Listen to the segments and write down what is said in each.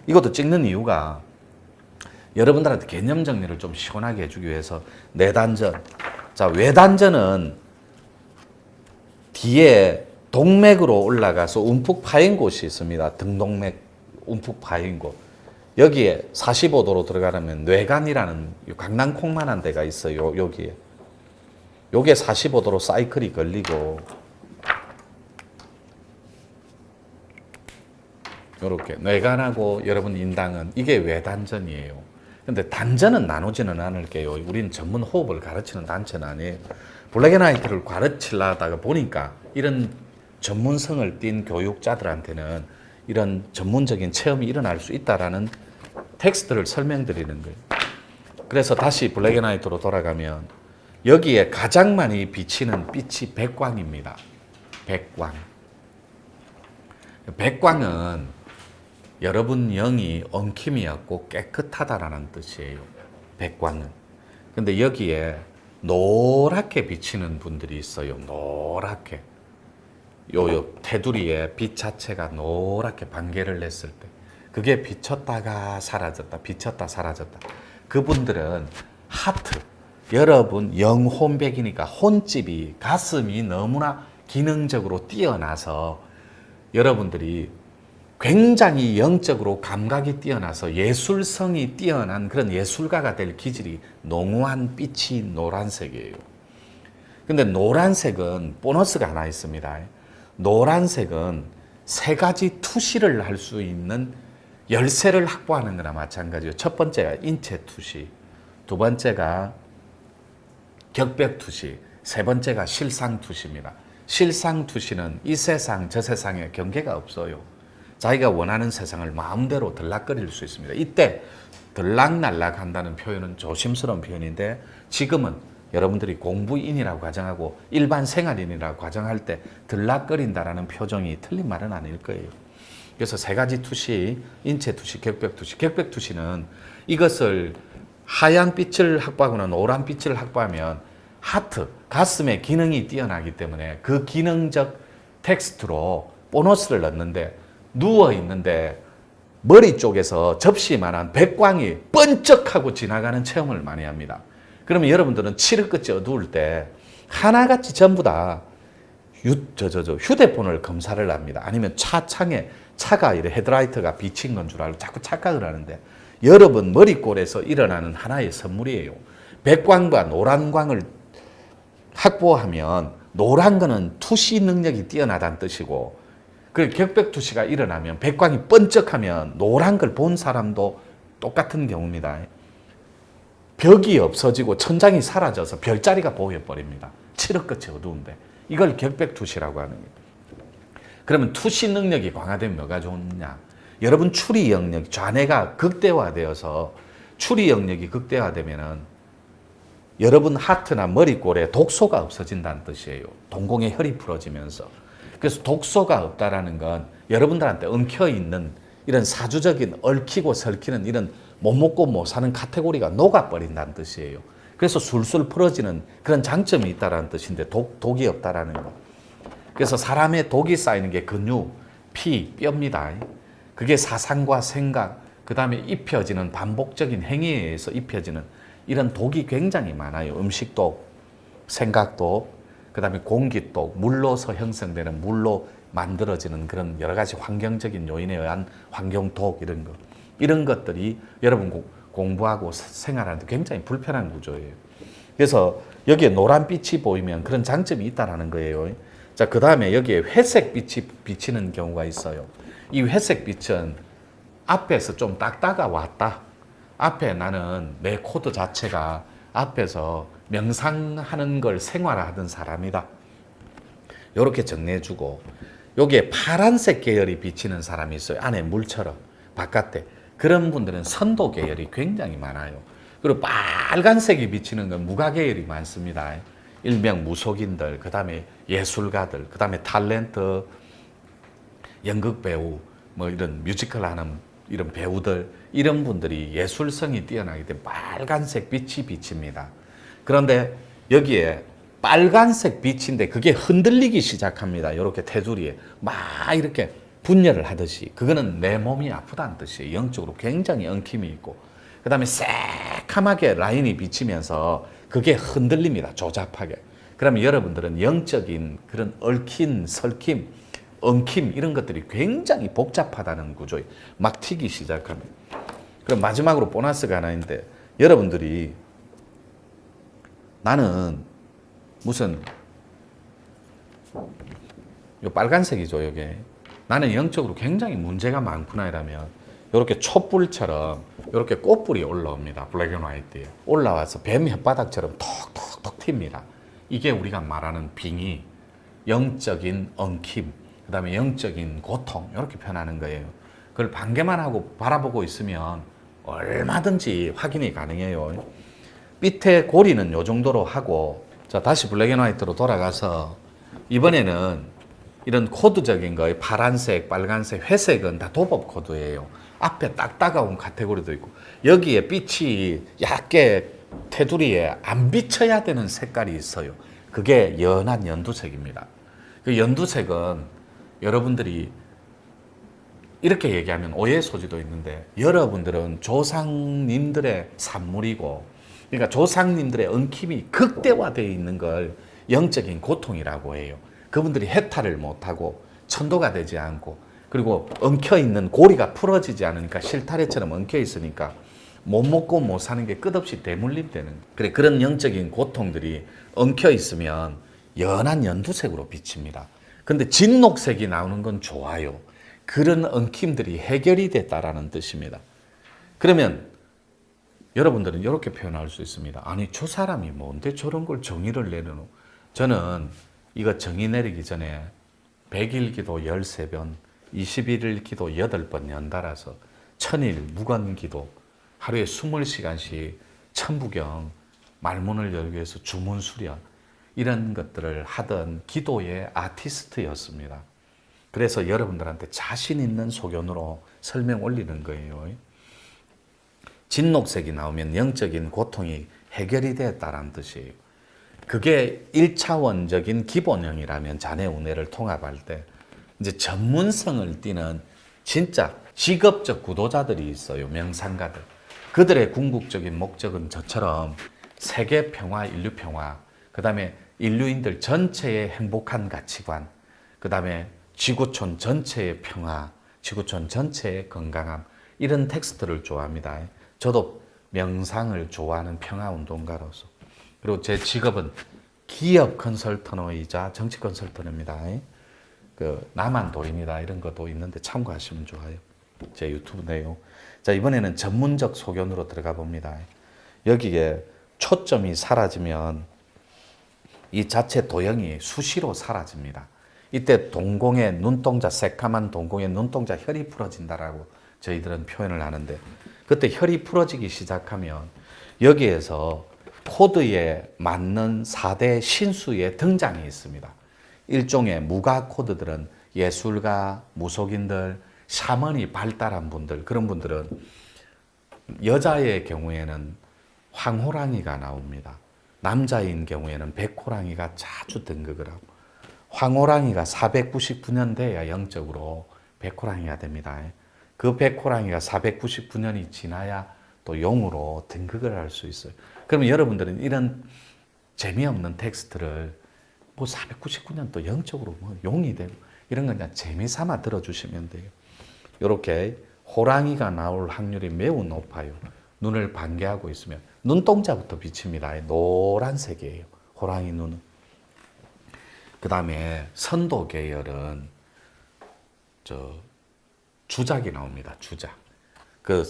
이것도 찍는 이유가 여러분들한테 개념 정리를 좀 시원하게 해주기 위해서 내단전. 자, 외단전은 뒤에 동맥으로 올라가서 움푹 파인 곳이 있습니다. 등동맥 움푹 파인 곳. 여기에 45도로 들어가려면 뇌관이라는 강낭콩만한 데가 있어요. 여기에. 요게 45도로 사이클이 걸리고 요렇게 뇌관하고 여러분 인당은 이게 외단전이에요. 근데 단전은 나누지는 않을게요. 우리는 전문 호흡을 가르치는 단체는 아니에요. 블랙앤화이트를 가르치려다가 보니까 이런 전문성을 띈 교육자들한테는 이런 전문적인 체험이 일어날 수 있다라는 텍스트를 설명드리는 거예요. 그래서 다시 블랙앤화이트로 돌아가면 여기에 가장 많이 비치는 빛이 백광입니다. 백광. 백광은 여러분 영이 엉킴이 없고 깨끗하다라는 뜻이에요. 백광은. 근데 여기에 노랗게 비치는 분들이 있어요. 노랗게. 요 테두리에 빛 자체가 노랗게 반개를 냈을 때 그게 비쳤다가 사라졌다. 비쳤다 사라졌다. 그분들은 하트. 여러분 영혼백이니까 혼집이 가슴이 너무나 기능적으로 뛰어나서 여러분들이 굉장히 영적으로 감각이 뛰어나서 예술성이 뛰어난 그런 예술가가 될 기질이 농후한 빛이 노란색이에요. 근데 노란색은 보너스가 하나 있습니다. 노란색은 세 가지 투시를 할 수 있는 열쇠를 확보하는 거나 마찬가지예요. 첫 번째가 인체 투시, 두 번째가 격벽 투시, 세 번째가 실상 투시입니다. 실상 투시는 이 세상 저 세상에 경계가 없어요. 자기가 원하는 세상을 마음대로 들락거릴 수 있습니다. 이때 들락날락 한다는 표현은 조심스러운 표현인데 지금은 여러분들이 공부인이라고 가정하고 일반 생활인이라고 가정할 때 들락거린다라는 표정이 틀린 말은 아닐 거예요. 그래서 세 가지 투시, 인체 투시, 격벽 투시. 격벽 투시는 이것을 하얀 빛을 확보하거나 노란 빛을 확보하면 하트, 가슴의 기능이 뛰어나기 때문에 그 기능적 텍스트로 보너스를 넣는데 누워 있는데 머리 쪽에서 접시만한 백광이 번쩍하고 지나가는 체험을 많이 합니다. 그러면 여러분들은 칠흑 끝이 어두울 때 하나같이 전부 다 휴대폰을 검사를 합니다. 아니면 차창에 차가 이래 헤드라이트가 비친 건 줄 알고 자꾸 착각을 하는데 여러분 머리꼴에서 일어나는 하나의 선물이에요. 백광과 노란광을 확보하면 노란 거는 투시 능력이 뛰어나다는 뜻이고 그 격벽 투시가 일어나면 백광이 번쩍하면 노란 걸 본 사람도 똑같은 경우입니다. 벽이 없어지고 천장이 사라져서 별자리가 보여버립니다. 칠흑 끝이 어두운데 이걸 격벽 투시라고 하는 거예요. 그러면 투시 능력이 강화되면 뭐가 좋냐? 여러분 추리 영역, 좌뇌가 극대화되어서 추리 영역이 극대화되면은 여러분 하트나 머리꼴에 독소가 없어진다는 뜻이에요. 동공의 혈이 풀어지면서. 그래서 독소가 없다라는 건 여러분들한테 엉켜있는 이런 사주적인 얽히고 설키는 이런 못 먹고 못 사는 카테고리가 녹아버린다는 뜻이에요. 그래서 술술 풀어지는 그런 장점이 있다는 뜻인데 독이 없다라는 거. 그래서 사람의 독이 쌓이는 게 근육, 피, 뼈입니다. 그게 사상과 생각, 그 다음에 입혀지는 반복적인 행위에 의해서 입혀지는 이런 독이 굉장히 많아요. 음식독, 생각독, 그 다음에 공기독, 물로서 형성되는 물로 만들어지는 그런 여러 가지 환경적인 요인에 의한 환경독 이런 거. 이런 것들이 여러분 공부하고 생활하는데 굉장히 불편한 구조예요. 그래서 여기에 노란빛이 보이면 그런 장점이 있다는 거예요. 자, 그 다음에 여기에 회색 빛이 비치는 경우가 있어요. 이 회색 빛은 앞에서 좀 닦다가 왔다. 앞에 나는 내 코드 자체가 앞에서 명상하는 걸 생활화하던 사람이다. 이렇게 정리해주고 여기에 파란색 계열이 비치는 사람이 있어요. 안에 물처럼 바깥에. 그런 분들은 선도 계열이 굉장히 많아요. 그리고 빨간색이 비치는 건 무가 계열이 많습니다. 일명 무속인들, 그 다음에 예술가들, 그 다음에 탤런트, 연극 배우, 뭐 이런 뮤지컬 하는 이런 배우들, 이런 분들이 예술성이 뛰어나기 때문에 빨간색 빛이 비칩니다. 그런데 여기에 빨간색 빛인데 그게 흔들리기 시작합니다. 이렇게 테두리에 막 이렇게 분열을 하듯이 그거는 내 몸이 아프다는 뜻이에요. 영적으로 굉장히 엉킴이 있고 그 다음에 새카맣게 라인이 비치면서 그게 흔들립니다. 조잡하게. 그러면 여러분들은 영적인 그런 얽힌, 설킴, 엉킴 이런 것들이 굉장히 복잡하다는 구조에 막 튀기 시작합니다. 그럼 마지막으로 보너스가 하나 있는데 여러분들이 나는 무슨 요 빨간색이죠, 이게. 나는 영적으로 굉장히 문제가 많구나 이라면 이렇게 촛불처럼 이렇게 꽃불이 올라옵니다. 블랙 앤 화이트에 올라와서 뱀 혓바닥처럼 톡톡톡 튑니다. 이게 우리가 말하는 빙의, 영적인 엉킴, 그 다음에 영적인 고통 이렇게 표현하는 거예요. 그걸 반개만 하고 바라보고 있으면 얼마든지 확인이 가능해요. 밑에 고리는 요 정도로 하고 자 다시 블랙 앤 화이트로 돌아가서 이번에는 이런 코드적인 거에 파란색, 빨간색, 회색은 다 도법 코드예요. 앞에 딱 따가운 카테고리도 있고 여기에 빛이 얇게 테두리에 안 비쳐야 되는 색깔이 있어요. 그게 연한 연두색입니다. 그 연두색은 여러분들이 이렇게 얘기하면 오해 소지도 있는데 여러분들은 조상님들의 산물이고 그러니까 조상님들의 엉킴이 극대화되어 있는 걸 영적인 고통이라고 해요. 그분들이 해탈을 못하고 천도가 되지 않고 그리고 엉켜있는 고리가 풀어지지 않으니까 실타래처럼 엉켜있으니까 못 먹고 못 사는 게 끝없이 대물림되는 그래 그런 영적인 고통들이 엉켜있으면 연한 연두색으로 비칩니다. 근데 진녹색이 나오는 건 좋아요. 그런 엉킴들이 해결이 됐다라는 뜻입니다. 그러면 여러분들은 이렇게 표현할 수 있습니다. 아니 저 사람이 뭔데 저런 걸 정의를 내려노. 저는 이거 정의 내리기 전에 100일 기도 13번, 21일 기도 8번 연달아서 1000일 무건 기도 하루에 20시간씩 천부경 말문을 열기 위해서 주문 수련 이런 것들을 하던 기도의 아티스트였습니다. 그래서 여러분들한테 자신 있는 소견으로 설명 올리는 거예요. 진녹색이 나오면 영적인 고통이 해결이 되었다는 뜻이에요. 그게 1차원적인 기본형이라면 자네 운해를 통합할 때 이제 전문성을 띠는 진짜 직업적 구도자들이 있어요. 명상가들. 그들의 궁극적인 목적은 저처럼 세계 평화, 인류 평화, 그 다음에 인류인들 전체의 행복한 가치관, 그 다음에 지구촌 전체의 평화, 지구촌 전체의 건강함 이런 텍스트를 좋아합니다. 저도 명상을 좋아하는 평화운동가로서 그리고 제 직업은 기업 컨설턴이자 정치 컨설턴입니다. 그 남한도입니다. 이런 것도 있는데 참고하시면 좋아요. 제 유튜브 내용. 자 이번에는 전문적 소견으로 들어가 봅니다. 여기에 초점이 사라지면 이 자체 도형이 수시로 사라집니다. 이때 동공의 눈동자, 새까만 동공의 눈동자 혈이 풀어진다라고 저희들은 표현을 하는데 그때 혈이 풀어지기 시작하면 여기에서 코드에 맞는 4대 신수의 등장이 있습니다. 일종의 무가 코드들은 예술가, 무속인들, 샤먼이 발달한 분들 그런 분들은 여자의 경우에는 황호랑이가 나옵니다. 남자인 경우에는 백호랑이가 자주 등극을 하고 황호랑이가 499년 돼야 영적으로 백호랑이가 됩니다. 그 백호랑이가 499년이 지나야 또 용으로 등극을 할 수 있어요. 그러면 여러분들은 이런 재미없는 텍스트를 뭐 499년 또 영적으로 뭐 용이 되고 이런 건 그냥 재미삼아 들어주시면 돼요. 이렇게 호랑이가 나올 확률이 매우 높아요. 눈을 반개하고 있으면 눈동자부터 비칩니다. 노란색이에요. 호랑이 눈은. 그 다음에 선도 계열은 주작이 나옵니다. 주작. 그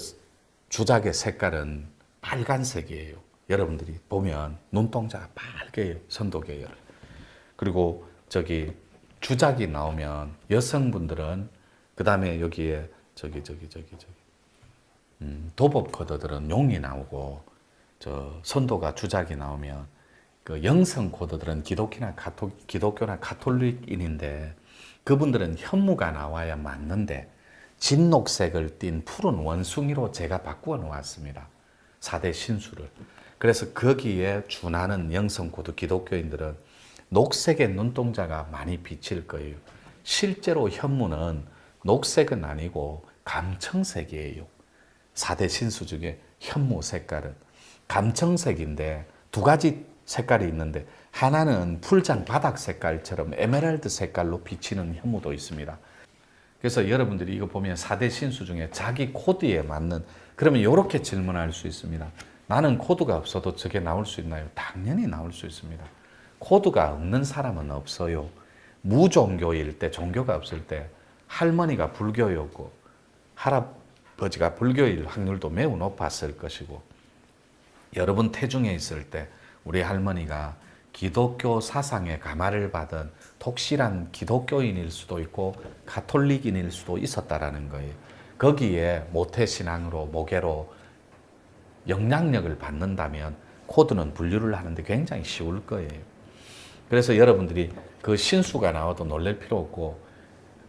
주작의 색깔은 빨간색이에요. 여러분들이 보면 눈동자가 빨개요. 선도 계열. 그리고 주작이 나오면 여성분들은 그 다음에 여기에 도법 코드들은 용이 나오고 선도가 주작이 나오면 그 영성 코드들은 기독교나 가톨릭인인데 그분들은 현무가 나와야 맞는데 진녹색을 띤 푸른 원숭이로 제가 바꾸어 놓았습니다. 4대 신수를. 그래서 거기에 준하는 영성 코드 기독교인들은 녹색의 눈동자가 많이 비칠 거예요. 실제로 현무는 녹색은 아니고 감청색이에요. 4대 신수 중에 현무 색깔은 감청색인데 두 가지 색깔이 있는데 하나는 풀장 바닥 색깔처럼 에메랄드 색깔로 비치는 현무도 있습니다. 그래서 여러분들이 이거 보면 4대 신수 중에 자기 코드에 맞는, 그러면 이렇게 질문할 수 있습니다. 나는 코드가 없어도 저게 나올 수 있나요? 당연히 나올 수 있습니다. 코드가 없는 사람은 없어요. 무종교일 때, 종교가 없을 때 할머니가 불교였고 할아버지가 불교일 확률도 매우 높았을 것이고, 여러분 태중에 있을 때 우리 할머니가 기독교 사상의 감화를 받은 독실한 기독교인일 수도 있고 가톨릭인일 수도 있었다라는 거예요. 거기에 모태신앙으로 모계로 영향력을 받는다면 코드는 분류를 하는데 굉장히 쉬울 거예요. 그래서 여러분들이 그 신수가 나와도 놀랄 필요 없고,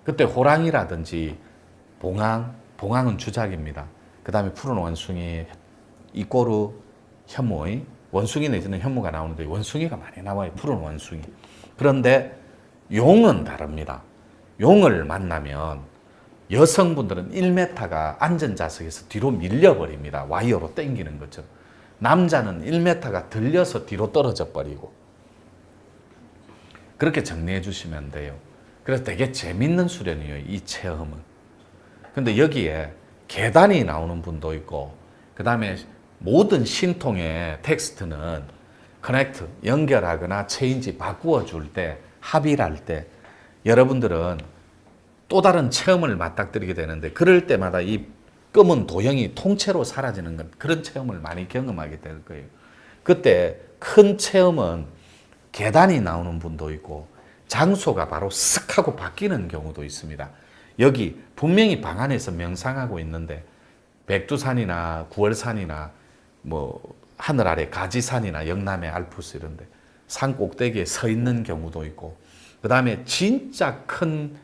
그때 호랑이라든지 봉황은 주작입니다. 그 다음에 푸른 원숭이, 이꼬르, 현무, 원숭이 내지는 현무가 나오는데 원숭이가 많이 나와요. 푸른 원숭이. 그런데 용은 다릅니다. 용을 만나면 여성분들은 1m가 안전자석에서 뒤로 밀려버립니다. 와이어로 당기는 것처럼. 남자는 1m가 들려서 뒤로 떨어져 버리고. 그렇게 정리해 주시면 돼요. 그래서 되게 재밌는 수련이에요, 이 체험은. 근데 여기에 계단이 나오는 분도 있고, 그 다음에 모든 신통의 텍스트는 커넥트, 연결하거나 체인지 바꾸어 줄 때, 합의를 할 때 여러분들은 또 다른 체험을 맞닥뜨리게 되는데, 그럴 때마다 이 검은 도형이 통째로 사라지는 건 그런 체험을 많이 경험하게 될 거예요. 그때 큰 체험은 계단이 나오는 분도 있고 장소가 바로 쓱 하고 바뀌는 경우도 있습니다. 여기 분명히 방 안에서 명상하고 있는데 백두산이나 구월산이나 뭐 하늘 아래 가지산이나 영남의 알프스 이런데 산 꼭대기에 서 있는 경우도 있고, 그 다음에 진짜 큰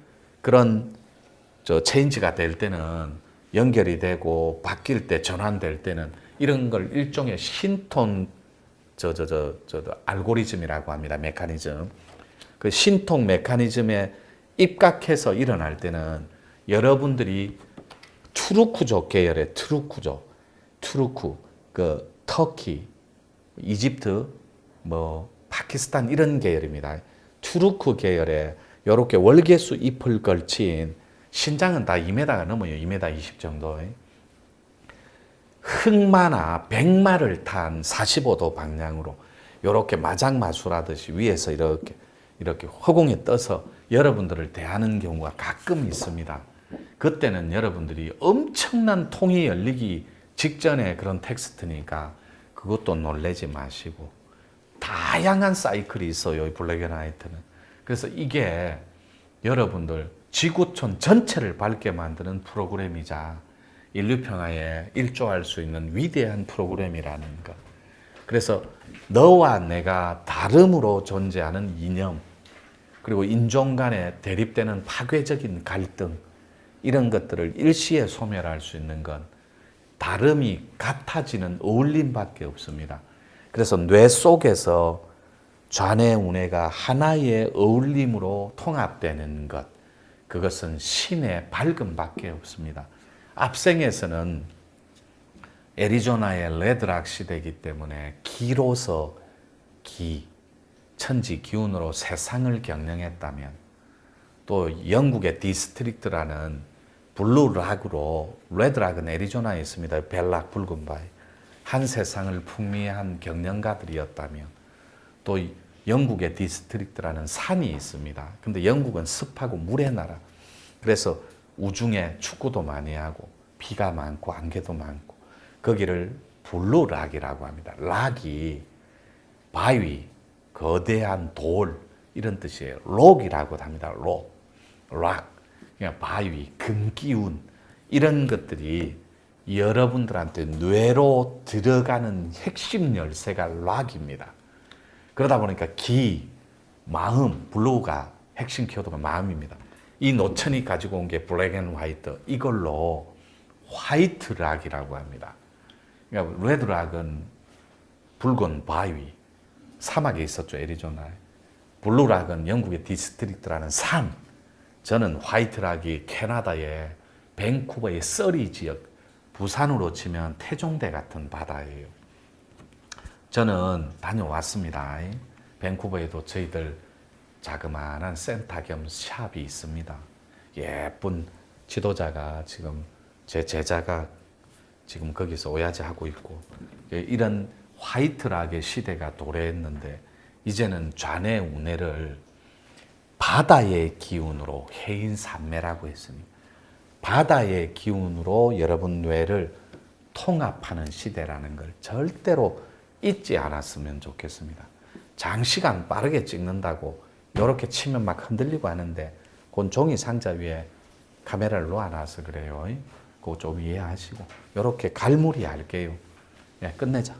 그런 체인지가 될 때는 연결이 되고 바뀔 때 전환될 때는 이런 걸 일종의 신통 알고리즘이라고 합니다. 메커니즘. 그 신통 메커니즘에 입각해서 일어날 때는 여러분들이 투르크족 계열의 투르크, 그 터키, 이집트, 뭐 파키스탄 이런 계열입니다. 투르크 계열의 이렇게 월계수 잎을 걸친, 신장은 다 2m가 넘어요. 2m 20 정도. 흑마나 백마를 탄 45도 방향으로 이렇게 마장마술하듯이 위에서 이렇게 허공에 떠서 여러분들을 대하는 경우가 가끔 있습니다. 그때는 여러분들이 엄청난 통이 열리기 직전에 그런 텍스트니까 그것도 놀라지 마시고, 다양한 사이클이 있어요, 이 블랙앤화이트는. 그래서 이게 여러분들 지구촌 전체를 밝게 만드는 프로그램이자 인류평화에 일조할 수 있는 위대한 프로그램이라는 것. 그래서 너와 내가 다름으로 존재하는 이념, 그리고 인종 간에 대립되는 파괴적인 갈등, 이런 것들을 일시에 소멸할 수 있는 건 다름이 같아지는 어울림밖에 없습니다. 그래서 뇌 속에서 좌뇌 우뇌가 하나의 어울림으로 통합되는 것, 그것은 신의 밝음밖에 없습니다. 앞생에서는 애리조나의 레드락 시대이기 때문에 기로서 천지 기운으로 세상을 경영했다면, 또 영국의 디스트릭트라는 블루락으로, 레드락은 애리조나에 있습니다. 벨락 붉은 바위. 한 세상을 풍미한 경영가들이었다면, 또 영국의 디스트릭트라는 산이 있습니다. 근데 영국은 습하고 물의 나라. 그래서 우중에 축구도 많이 하고 비가 많고 안개도 많고, 거기를 블루락이라고 합니다. 락이 바위, 거대한 돌 이런 뜻이에요. 록이라고 합니다. 락. 그러니까 바위, 금기운 이런 것들이 여러분들한테 뇌로 들어가는 핵심 열쇠가 락입니다. 그러다 보니까 마음, 블루가 핵심 키워드가 마음입니다. 이 노천이 가지고 온 게 블랙 앤 화이트, 이걸로 화이트 락이라고 합니다. 그러니까 레드 락은 붉은 바위, 사막에 있었죠, 애리조나에. 블루 락은 영국의 디스트릭트라는 산, 저는 화이트락이 캐나다의 밴쿠버의 서리 지역, 부산으로 치면 태종대 같은 바다예요. 저는 다녀왔습니다. 밴쿠버에도 저희들 자그마한 센터 겸 샵이 있습니다. 예쁜 지도자가 지금 제 제자가 지금 거기서 오야지 하고 있고, 이런 화이트락의 시대가 도래했는데 이제는 좌뇌 우뇌를 바다의 기운으로 해인산매라고 했습니다. 바다의 기운으로 여러분 뇌를 통합하는 시대라는 걸 절대로 잊지 않았으면 좋겠습니다. 장시간 빠르게 찍는다고 이렇게 치면 막 흔들리고 하는데 그건 종이 상자 위에 카메라를 놓아놔서 그래요. 그거 좀 이해하시고 이렇게 갈무리 할게요. 예, 끝내자.